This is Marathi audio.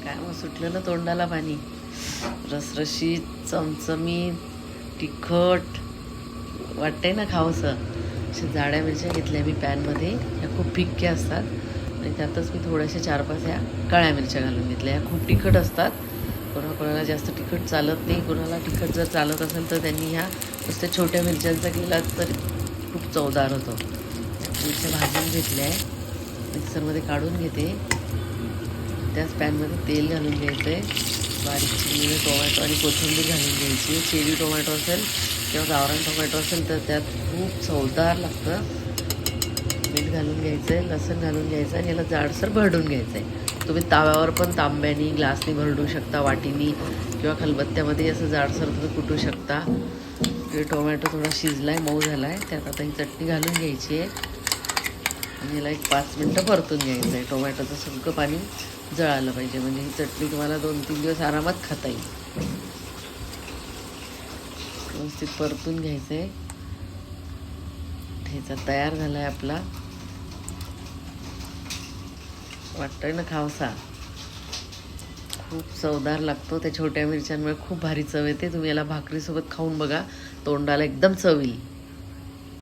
काय मग सुटलं ना तोंडाला पाणी. रसरशीत, चमचमीत, तिखट वाटतंय ना खावंसं. अशा जाड्या मिरच्या घेतल्या मी पॅनमध्ये. ह्या खूप फिक्क्या असतात आणि त्यातच मी थोड्याशा 4-5 ह्या काळ्या मिरच्या घालून घेतल्या. ह्या खूप तिखट असतात. कोणाकोणाला जास्त तिखट चालत नाही. कोणाला तिखट जर चालत असेल तर त्यांनी ह्या नुसत्या छोट्या मिरच्यांचा केला तर खूप चवदार होतो. मिरच्या भाजून घेतल्या आहे, मिक्सरमध्ये काढून घेते. त्याच पॅनमध्ये तेल घालून घ्यायचं आहे. बारीक चिरलेले टोमॅटो आणि कोथिंबीर घालून घ्यायची. चेरी टोमॅटो असेल किंवा गावरान टोमॅटो असेल तर त्यात खूप चवदार लागतं. मीठ घालून घ्यायचं आहे, लसूण घालून घ्यायचं आणि याला जाडसर भरडून घ्यायचं आहे. तुम्ही ताव्यावर पण तांब्यानी ग्लासनी भरडू शकता, वाटीनी किंवा खलबत्त्यामध्ये असं जाडसर तुम्ही कुटू शकता. टोमॅटो थोडा शिजला आहे, मऊ झाला आहे. त्यात आता ही चटणी घालून घ्यायची आहे आणि याला एक 5 मिनटं परतून घ्यायचं आहे. टोमॅटोचं सगळं पाणी जळालं पाहिजे, म्हणजे ही चटणी तुम्हाला 2-3 दिवस आरामात खाता येईल. व्यवस्थित परतून घ्यायचं आहे. ठेचा तयार झाला आहे आपला. वाटतोय ना खावसा. खूप चवदार लागतो. त्या छोट्या मिरच्यांमुळे खूप भारी चव येते. तुम्ही याला भाकरीसोबत खाऊन बघा, तोंडाला एकदम चव येईल.